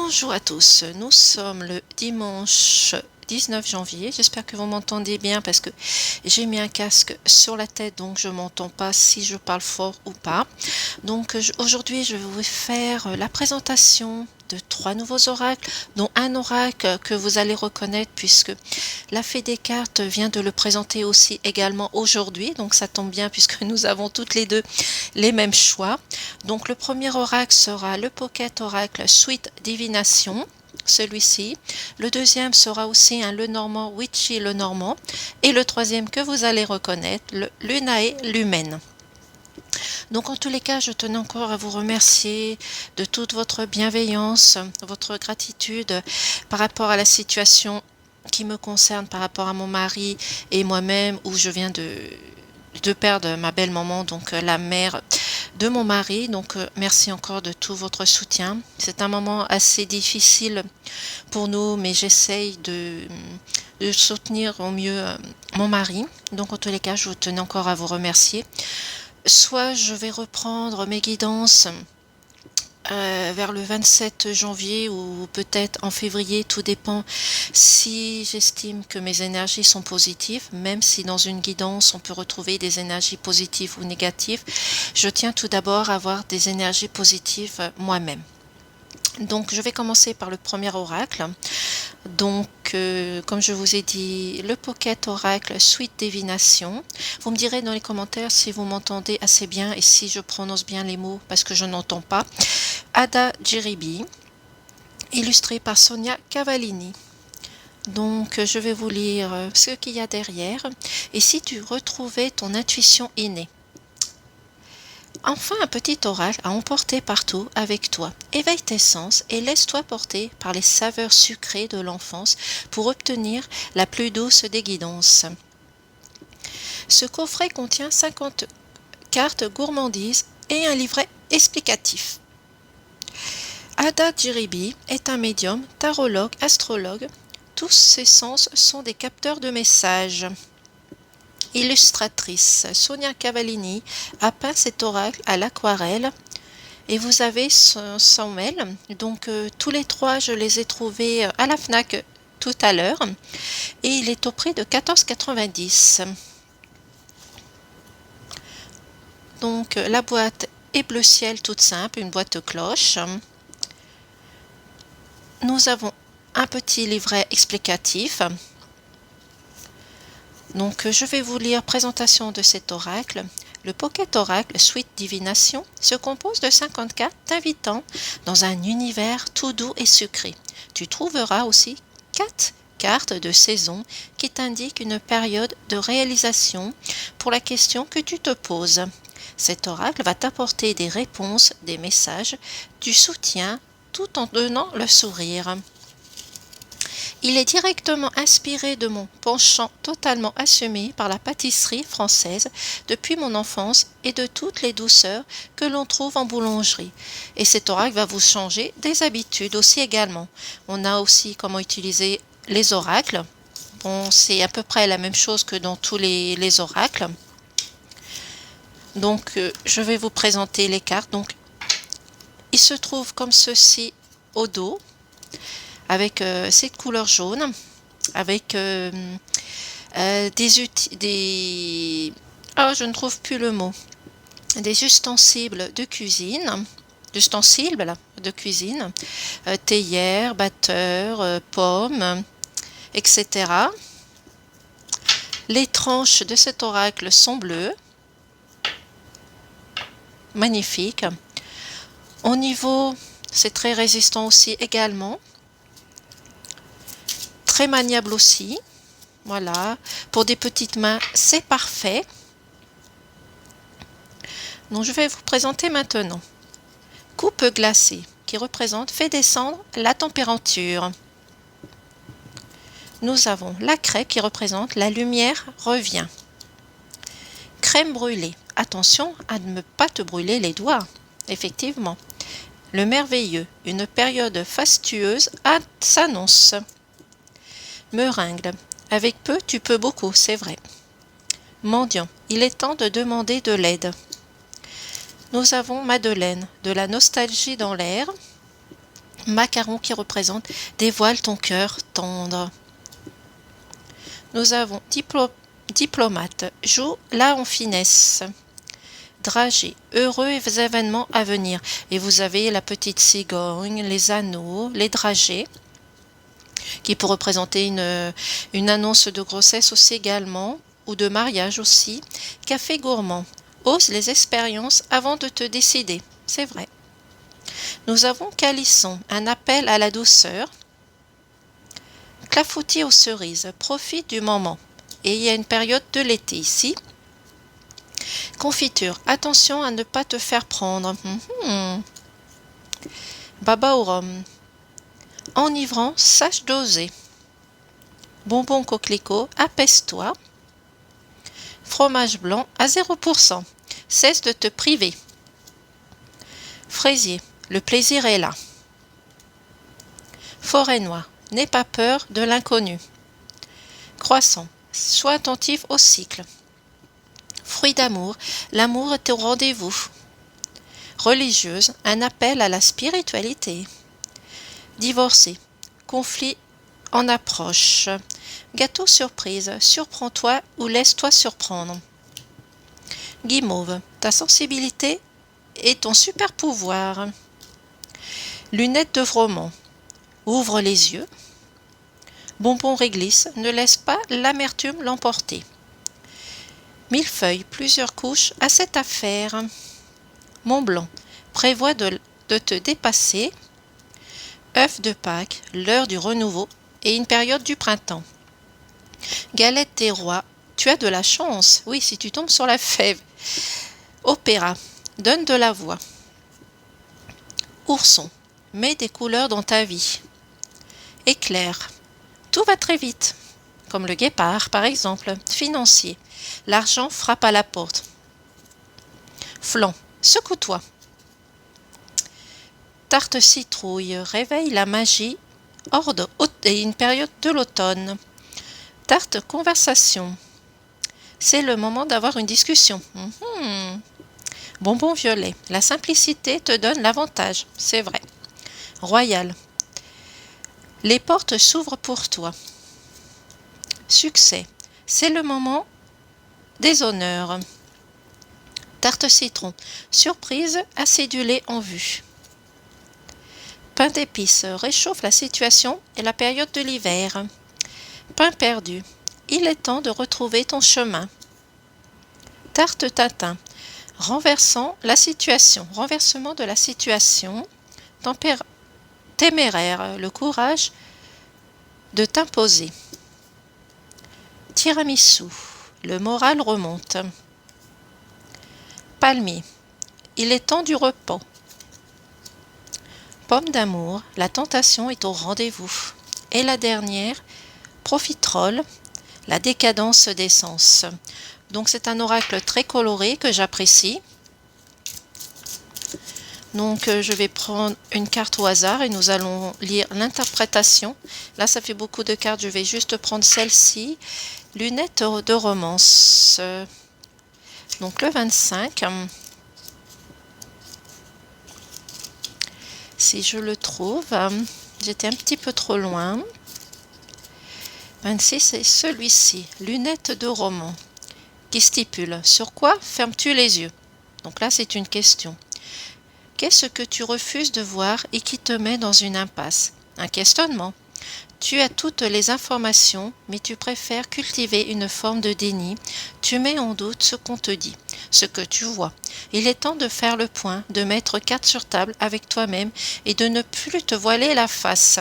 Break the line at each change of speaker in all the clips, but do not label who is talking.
Bonjour à tous, nous sommes le dimanche 19 janvier. J'espère que vous m'entendez bien parce que j'ai mis un casque sur la tête, donc je m'entends pas si je parle fort ou pas. Donc aujourd'hui, je vais vous faire la présentation de 3 nouveaux oracles, dont un oracle que vous allez reconnaître puisque la Fée des cartes vient de le présenter aussi également aujourd'hui. Donc ça tombe bien puisque nous avons toutes les deux les mêmes choix. Donc le premier oracle sera le Pocket Oracle Sweet Divination, celui-ci. Le deuxième sera aussi un Lenormand Witchy Lenormand. Et le troisième que vous allez reconnaître, le Lunae Lumen. Donc en tous les cas, je tenais encore à vous remercier de toute votre bienveillance, votre gratitude par rapport à la situation qui me concerne, par rapport à mon mari et moi-même, où je viens de perdre ma belle maman, donc la mère de mon mari. Donc merci encore de tout votre soutien. C'est un moment assez difficile pour nous, mais j'essaye de soutenir au mieux mon mari. Donc en tous les cas, je vous tenais encore à vous remercier. Soit je vais reprendre mes guidances vers le 27 janvier ou peut-être en février, tout dépend si j'estime que mes énergies sont positives, même si dans une guidance on peut retrouver des énergies positives ou négatives. Je tiens tout d'abord à avoir des énergies positives moi-même. Donc je vais commencer par le premier oracle. Donc comme je vous ai dit, le Pocket Oracle Sweet Divination. Vous me direz dans les commentaires si vous m'entendez assez bien et si je prononce bien les mots parce que je n'entends pas. Ada Jiribi, illustré par Sonia Cavallini. Donc je vais vous lire ce qu'il y a derrière. Et si tu retrouvais ton intuition innée. Enfin un petit oracle à emporter partout avec toi. Éveille tes sens et laisse-toi porter par les saveurs sucrées de l'enfance pour obtenir la plus douce des guidances. Ce coffret contient 50 cartes gourmandises et un livret explicatif. Ada Jiribi est un médium, tarologue, astrologue. Tous ses sens sont des capteurs de messages. Illustratrice, Sonia Cavallini a peint cet oracle à l'aquarelle et vous avez son mail. Donc tous les trois, je les ai trouvés à la FNAC tout à l'heure et il est au prix de 14,90 €. Donc la boîte est bleu ciel toute simple, une boîte cloche. Nous avons un petit livret explicatif. Donc je vais vous lire présentation de cet oracle. Le Pocket Oracle Sweet Divination se compose de 50 cartes t'invitant dans un univers tout doux et sucré. Tu trouveras aussi 4 cartes de saison qui t'indiquent une période de réalisation pour la question que tu te poses. Cet oracle va t'apporter des réponses, des messages, du soutien tout en donnant le sourire. Il est directement inspiré de mon penchant totalement assumé par la pâtisserie française depuis mon enfance et de toutes les douceurs que l'on trouve en boulangerie. Et cet oracle va vous changer des habitudes aussi également. On a aussi comment utiliser les oracles. Bon, c'est à peu près la même chose que dans tous les oracles. Donc, je vais vous présenter les cartes. Donc, il se trouve comme ceci au dos, avec cette couleur jaune, avec je ne trouve plus le mot, des ustensiles de cuisine, théière, batteur, pommes, etc. Les tranches de cet oracle sont bleues, magnifique. Au niveau, c'est très résistant aussi également. Très maniable aussi, voilà, pour des petites mains c'est parfait. Donc je vais vous présenter maintenant coupe glacée qui représente fait descendre la température. Nous avons la crêpe qui représente la lumière revient. Crème brûlée, attention à ne pas te brûler les doigts, effectivement. Le merveilleux, une période fastueuse s'annonce. Meringue, avec peu tu peux beaucoup, c'est vrai. Mendiant, il est temps de demander de l'aide. Nous avons Madeleine, de la nostalgie dans l'air. Macaron qui représente dévoile ton cœur tendre. Nous avons diplomate, joue là en finesse. Dragée, heureux événements à venir. Et vous avez la petite cigogne, les anneaux, les dragées, qui peut représenter une annonce de grossesse aussi également, ou de mariage aussi. Café gourmand, ose les expériences avant de te décider. C'est vrai. Nous avons Calisson, un appel à la douceur. Clafoutis aux cerises, profite du moment. Et il y a une période de l'été ici. Confiture, attention à ne pas te faire prendre. Baba au rhum. Enivrant, sache doser. Bonbon coquelicot, apaise-toi. Fromage blanc à 0%. Cesse de te priver. Fraisier, le plaisir est là. Forêt noire, n'aie pas peur de l'inconnu. Croissant, sois attentif au cycle. Fruit d'amour, l'amour est au rendez-vous. Religieuse, un appel à la spiritualité. Divorcée, conflit en approche. Gâteau surprise, surprends-toi ou laisse-toi surprendre. Guimauve, ta sensibilité est ton super pouvoir. Lunettes de Vromont, ouvre les yeux. Bonbon réglisse, ne laisse pas l'amertume l'emporter. Millefeuille, plusieurs couches à cette affaire. Mont Blanc, prévois de te dépasser. œuf de Pâques, l'heure du renouveau et une période du printemps. Galette des rois, tu as de la chance, oui, si tu tombes sur la fève. Opéra, donne de la voix. Ourson, mets des couleurs dans ta vie. Éclair, tout va très vite, comme le guépard par exemple. Financier, l'argent frappe à la porte. Flanc, secoue-toi. Tarte citrouille, réveille la magie hors de et une période de l'automne. Tarte conversation, c'est le moment d'avoir une discussion. Bonbon violet, la simplicité te donne l'avantage, c'est vrai. Royal, les portes s'ouvrent pour toi. Succès, c'est le moment des honneurs. Tarte citron, surprise acidulée en vue. Pain d'épices, réchauffe la situation et la période de l'hiver. Pain perdu, il est temps de retrouver ton chemin. Tarte tatin, renversement de la situation. Téméraire, le courage de t'imposer. Tiramisu, le moral remonte. Palmier, il est temps du repos. Pomme d'amour, la tentation est au rendez-vous. Et la dernière, profiterole, la décadence des sens. Donc c'est un oracle très coloré que j'apprécie. Donc je vais prendre une carte au hasard et nous allons lire l'interprétation. Là ça fait beaucoup de cartes, je vais juste prendre celle-ci. Lunettes de romance. Donc le 25. Si je le trouve, j'étais un petit peu trop loin. 26, c'est celui-ci, lunettes de roman, qui stipule sur quoi fermes-tu les yeux? Donc là, c'est une question. Qu'est-ce que tu refuses de voir et qui te met dans une impasse? Un questionnement. Tu as toutes les informations, mais tu préfères cultiver une forme de déni. Tu mets en doute ce qu'on te dit, ce que tu vois. Il est temps de faire le point, de mettre carte sur table avec toi-même et de ne plus te voiler la face.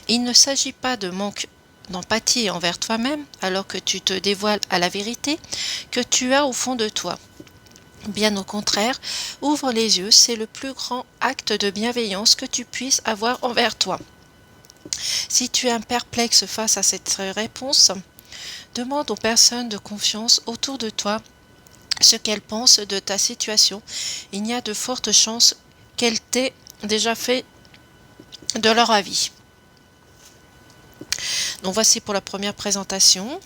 Il ne s'agit pas de manque d'empathie envers toi-même, alors que tu te dévoiles à la vérité que tu as au fond de toi. Bien au contraire, ouvre les yeux, c'est le plus grand acte de bienveillance que tu puisses avoir envers toi. Si tu es perplexe face à cette réponse, demande aux personnes de confiance autour de toi ce qu'elles pensent de ta situation. Il y a de fortes chances qu'elles t'aient déjà fait de leur avis. Donc voici pour la première présentation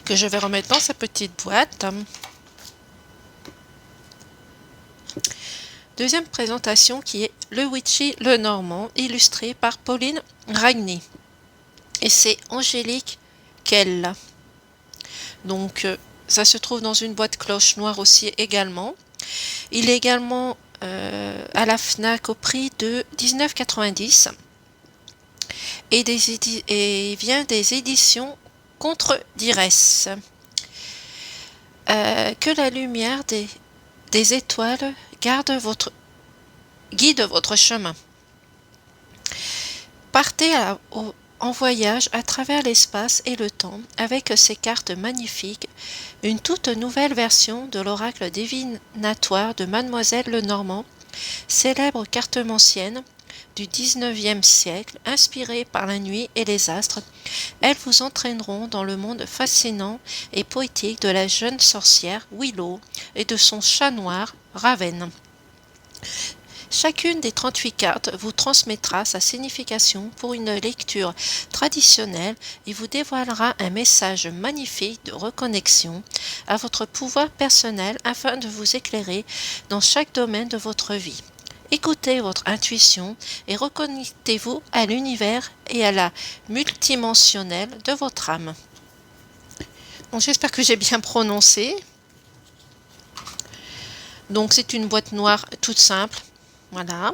que je vais remettre dans sa petite boîte. Deuxième présentation qui est le Witchy le Normand, illustré par Pauline Ragny. Et c'est Angélique Kell. Donc ça se trouve dans une boîte cloche noire aussi également. Il est également à la FNAC au prix de 19,90 et vient des éditions Contre d'Ires. Que la lumière des étoiles guide votre chemin. Partez en voyage à travers l'espace et le temps avec ces cartes magnifiques, une toute nouvelle version de l'oracle divinatoire de Mademoiselle Lenormand, célèbre cartomancienne du XIXe siècle, inspirée par la nuit et les astres. Elles vous entraîneront dans le monde fascinant et poétique de la jeune sorcière Willow et de son chat noir Raven. Chacune des 38 cartes vous transmettra sa signification pour une lecture traditionnelle et vous dévoilera un message magnifique de reconnexion à votre pouvoir personnel afin de vous éclairer dans chaque domaine de votre vie. Écoutez votre intuition et reconnectez-vous à l'univers et à la multidimensionnelle de votre âme. Bon, j'espère que j'ai bien prononcé. Donc c'est une boîte noire toute simple. Voilà.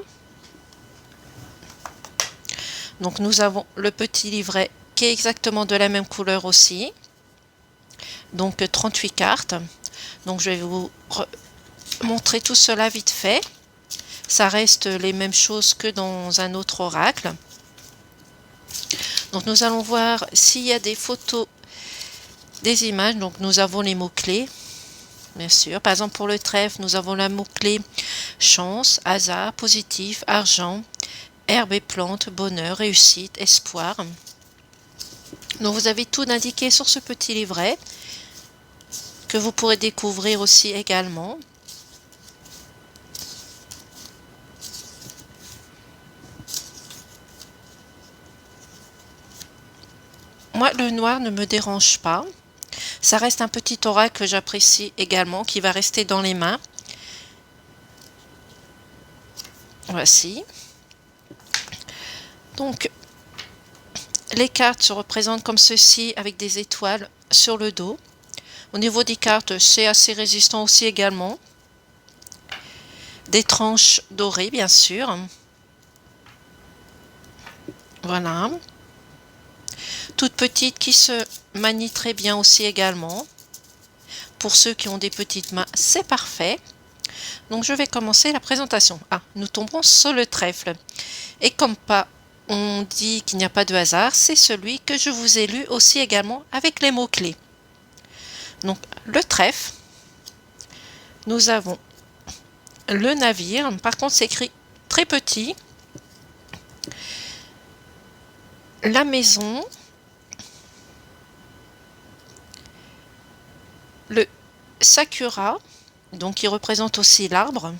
Donc nous avons le petit livret qui est exactement de la même couleur aussi. Donc 38 cartes. Donc je vais vous montrer tout cela vite fait. Ça reste les mêmes choses que dans un autre oracle. Donc nous allons voir s'il y a des photos, des images. Donc nous avons les mots-clés. Bien sûr. Par exemple, pour le trèfle, nous avons le mot-clé chance, hasard, positif, argent, herbe et plantes, bonheur, réussite, espoir. Donc vous avez tout indiqué sur ce petit livret que vous pourrez découvrir aussi également. Moi, le noir ne me dérange pas. Ça reste un petit oracle que j'apprécie également, qui va rester dans les mains. Voici. Donc, les cartes se représentent comme ceci, avec des étoiles sur le dos. Au niveau des cartes, c'est assez résistant aussi également. Des tranches dorées, bien sûr. Voilà. Toute petite qui se manie très bien aussi également. Pour ceux qui ont des petites mains, c'est parfait. Donc je vais commencer la présentation. Ah, nous tombons sur le trèfle. Et comme pas, on dit qu'il n'y a pas de hasard, c'est celui que je vous ai lu aussi également avec les mots-clés. Donc le trèfle, nous avons le navire. Par contre, c'est écrit très petit. La maison. Le sakura, donc qui représente aussi l'arbre,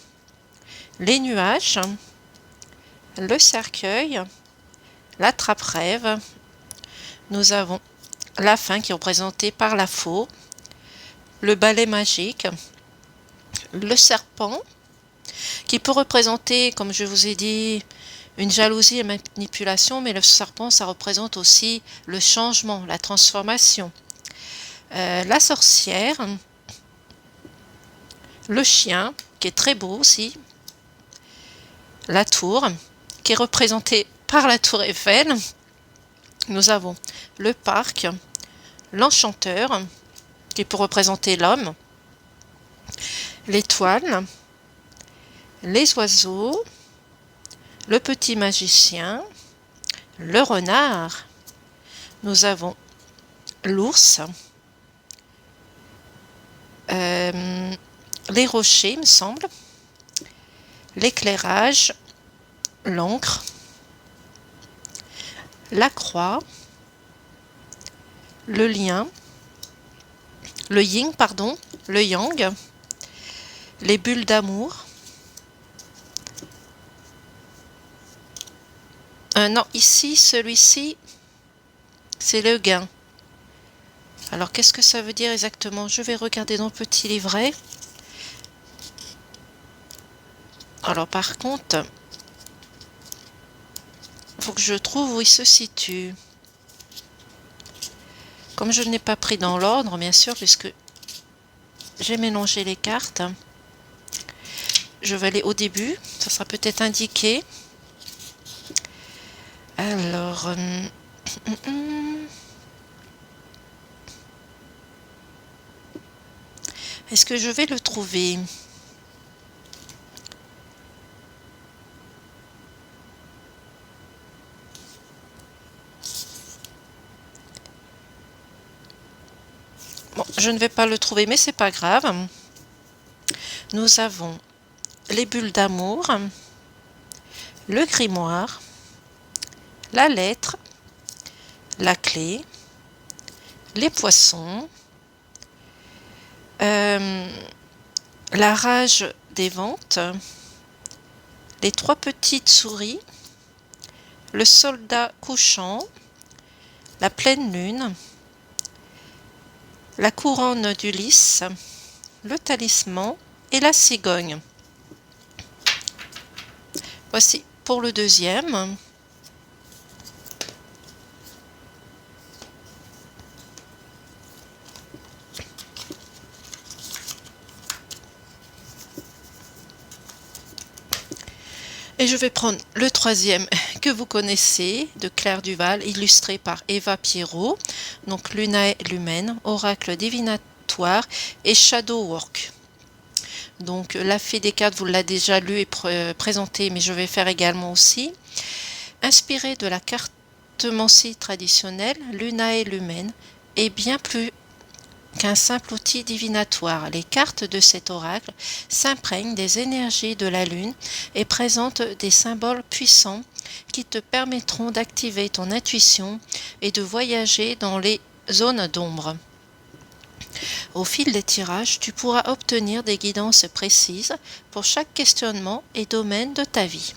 les nuages, le cercueil, la trappe-rêve. Nous avons la fin qui est représentée par la faux, le balai magique, le serpent qui peut représenter, comme je vous ai dit, une jalousie et manipulation, mais le serpent, ça représente aussi le changement, la transformation. La sorcière, le chien, qui est très beau aussi, la tour, qui est représentée par la tour Eiffel. Nous avons le parc, l'enchanteur, qui peut représenter l'homme, l'étoile, les oiseaux, le petit magicien, le renard. Nous avons l'ours, les rochers, il me semble, l'éclairage, l'encre, la croix, le lien, le yin, pardon, le yang, les bulles d'amour. Non, ici, celui-ci, c'est le gain. Alors, qu'est-ce que ça veut dire exactement? Je vais regarder dans le petit livret. Alors par contre, il faut que je trouve où il se situe. Comme je n'ai pas pris dans l'ordre, bien sûr, puisque j'ai mélangé les cartes, je vais aller au début. Ça sera peut-être indiqué. Alors, est-ce que je vais le trouver? Bon, je ne vais pas le trouver, mais c'est pas grave. Nous avons les bulles d'amour, le grimoire, la lettre, la clé, les poissons, la rage des ventes, les 3 petites souris, le soldat couchant, la pleine lune, la couronne d'Ulysse, le talisman et la cigogne. Voici pour le deuxième. Et je vais prendre le troisième que vous connaissez, de Claire Duval, illustré par Eva Pierrot. Donc Lunae Lumen, Oracle divinatoire et Shadow Work. Donc la fée des cartes, vous l'avez déjà lu et présenté, mais je vais faire également aussi. Inspiré de la cartomancie traditionnelle, Lunae Lumen est bien plus qu'un simple outil divinatoire. Les cartes de cet oracle s'imprègnent des énergies de la lune et présentent des symboles puissants qui te permettront d'activer ton intuition et de voyager dans les zones d'ombre. Au fil des tirages, tu pourras obtenir des guidances précises pour chaque questionnement et domaine de ta vie,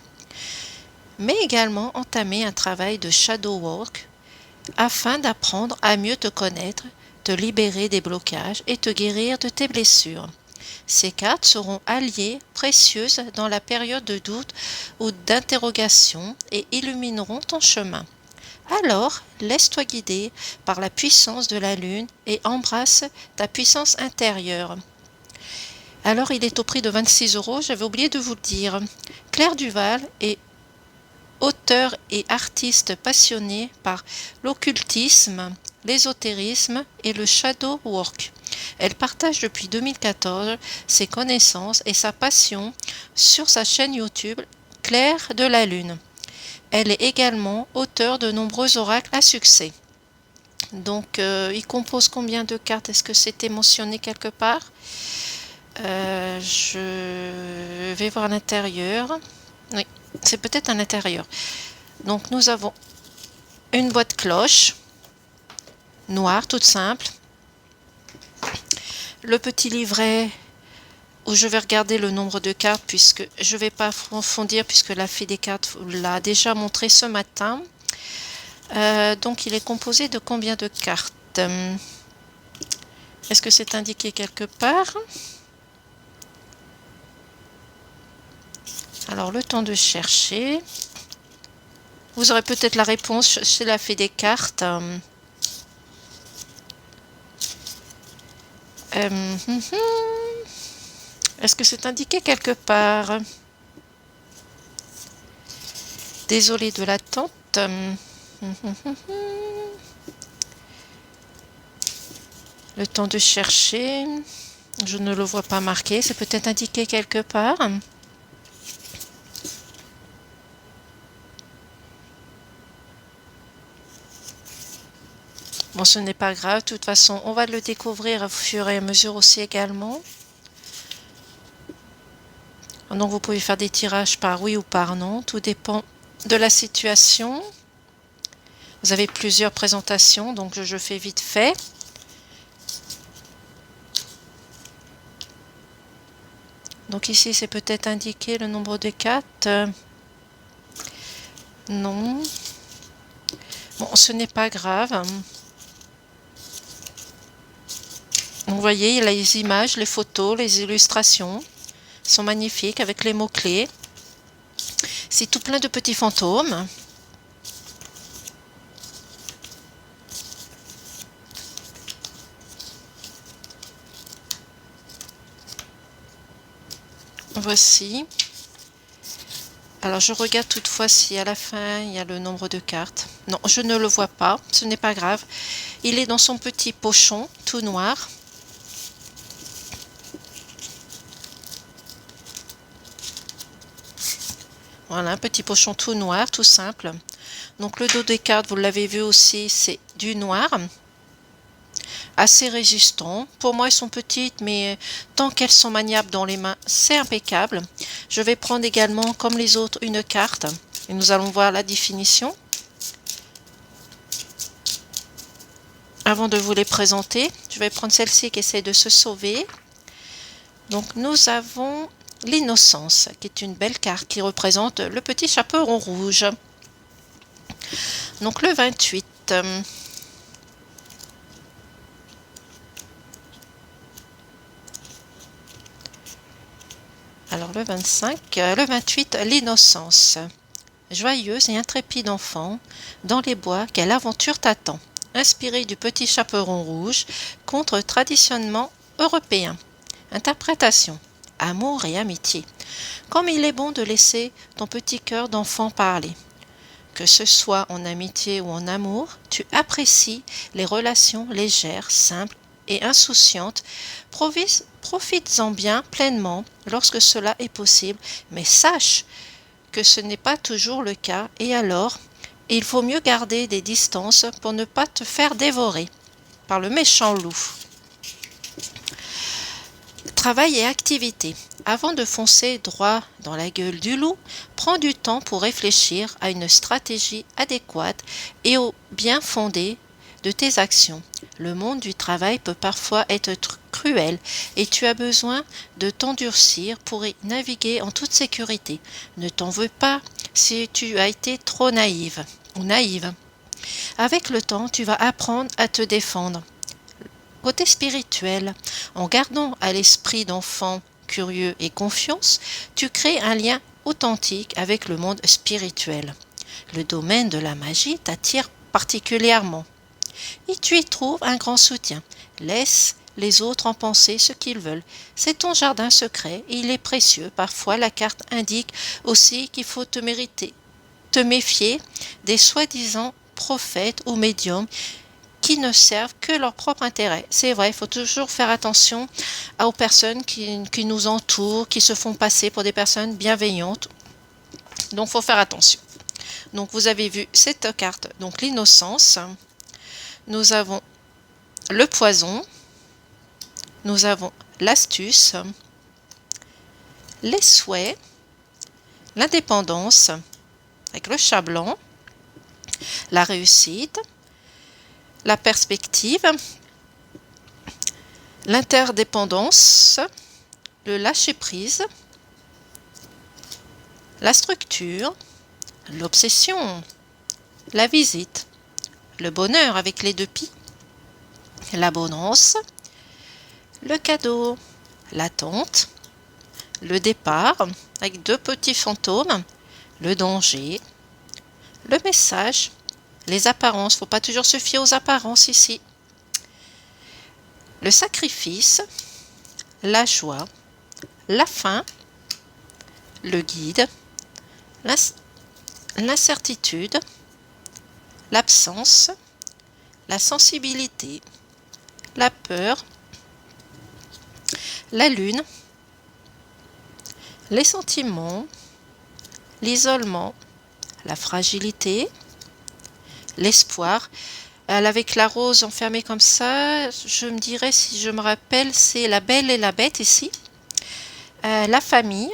mais également entamer un travail de shadow work afin d'apprendre à mieux te connaître, te libérer des blocages et te guérir de tes blessures. Ces cartes seront alliées précieuses dans la période de doute ou d'interrogation et illumineront ton chemin. Alors, laisse-toi guider par la puissance de la lune et embrasse ta puissance intérieure. Alors, il est au prix de 26 €, j'avais oublié de vous le dire. Claire Duval est auteure et artiste passionnée par l'occultisme, l'ésotérisme et le shadow work. Elle partage depuis 2014 ses connaissances et sa passion sur sa chaîne YouTube Claire de la Lune. Elle est également auteure de nombreux oracles à succès. Donc, il compose combien de cartes? Est-ce que c'était mentionné quelque part? Je vais voir à l'intérieur. Oui, c'est peut-être à l'intérieur. Donc, nous avons une boîte cloche noire, toute simple. Le petit livret où je vais regarder le nombre de cartes puisque je ne vais pas approfondir puisque la fée des cartes l'a déjà montré ce matin. Donc il est composé de combien de cartes? Est-ce que c'est indiqué quelque part? Alors le temps de chercher. Vous aurez peut-être la réponse chez la fée des cartes. Est-ce que c'est indiqué quelque part? Désolée de l'attente. Le temps de chercher. Je ne le vois pas marqué. C'est peut-être indiqué quelque part. Bon, ce n'est pas grave. De toute façon, on va le découvrir au fur et à mesure aussi également. Donc, vous pouvez faire des tirages par oui ou par non. Tout dépend de la situation. Vous avez plusieurs présentations, donc je fais vite fait. Donc ici, c'est peut-être indiqué le nombre de cartes. Non. Bon, ce n'est pas grave. Vous voyez, les images, les photos, les illustrations sont magnifiques avec les mots-clés. C'est tout plein de petits fantômes. Voici. Alors je regarde toutefois si à la fin il y a le nombre de cartes. Non, je ne le vois pas, ce n'est pas grave. Il est dans son petit pochon tout noir. Voilà, un petit pochon tout noir, tout simple. Donc le dos des cartes, vous l'avez vu aussi, c'est du noir. Assez résistant. Pour moi, elles sont petites, mais tant qu'elles sont maniables dans les mains, c'est impeccable. Je vais prendre également, comme les autres, une carte. Et nous allons voir la définition. Avant de vous les présenter, je vais prendre celle-ci qui essaie de se sauver. Donc nous avons l'innocence, qui est une belle carte qui représente le petit chaperon rouge. Donc le 28. Alors le 25, le 28, l'innocence. Joyeuse et intrépide enfant, dans les bois, quelle aventure t'attend? Inspiré du petit chaperon rouge, conte traditionnellement européen. Interprétation. Amour et amitié. Comme il est bon de laisser ton petit cœur d'enfant parler. Que ce soit en amitié ou en amour, tu apprécies les relations légères, simples et insouciantes. Profites-en bien pleinement lorsque cela est possible, mais sache que ce n'est pas toujours le cas et alors il faut mieux garder des distances pour ne pas te faire dévorer par le méchant loup. Travail et activité. Avant de foncer droit dans la gueule du loup, prends du temps pour réfléchir à une stratégie adéquate et au bien fondé de tes actions. Le monde du travail peut parfois être cruel et tu as besoin de t'endurcir pour y naviguer en toute sécurité. Ne t'en veux pas si tu as été trop naïve ou naïve. Avec le temps, tu vas apprendre à te défendre. Côté spirituel, en gardant à l'esprit d'enfant curieux et confiance, tu crées un lien authentique avec le monde spirituel. Le domaine de la magie t'attire particulièrement. Et tu y trouves un grand soutien. Laisse les autres en penser ce qu'ils veulent. C'est ton jardin secret et il est précieux. Parfois, la carte indique aussi qu'il faut te méfier des soi-disant prophètes ou médiums qui ne servent que leur propre intérêt. C'est vrai, il faut toujours faire attention aux personnes qui nous entourent, qui se font passer pour des personnes bienveillantes. Donc, il faut faire attention. Donc, vous avez vu cette carte, donc l'innocence. Nous avons le poison. Nous avons l'astuce, les souhaits, l'indépendance avec le chat blanc, la réussite, la perspective, l'interdépendance, le lâcher-prise, la structure, l'obsession, la visite, le bonheur avec les deux pieds, l'abondance, le cadeau, l'attente, le départ avec deux petits fantômes, le danger, le message, les apparences, il ne faut pas toujours se fier aux apparences ici, le sacrifice, la joie, la fin, le guide, l'incertitude, l'absence, la sensibilité, la peur, la lune, les sentiments, l'isolement, la fragilité, l'espoir. Avec la rose enfermée comme ça, je me dirais, si je me rappelle, c'est la belle et la bête ici. La famille,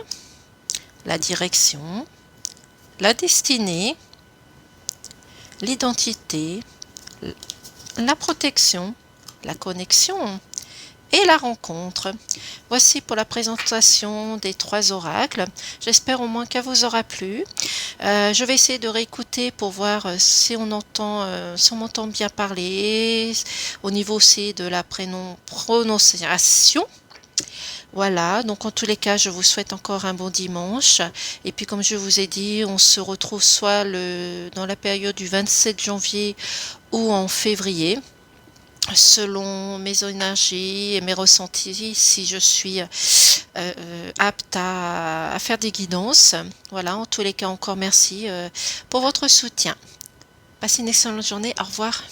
la direction, la destinée, l'identité, la protection, la connexion et la rencontre. Voici pour la présentation des 3 oracles. J'espère au moins qu'elle vous aura plu. Je vais essayer de réécouter pour voir si on m'entend bien parler, au niveau aussi de la prononciation. Voilà, donc en tous les cas, je vous souhaite encore un bon dimanche. Et puis comme je vous ai dit, on se retrouve soit dans la période du 27 janvier ou en février, selon mes énergies et mes ressentis, si je suis apte à faire des guidances. Voilà, en tous les cas, encore merci pour votre soutien. Passez une excellente journée. Au revoir.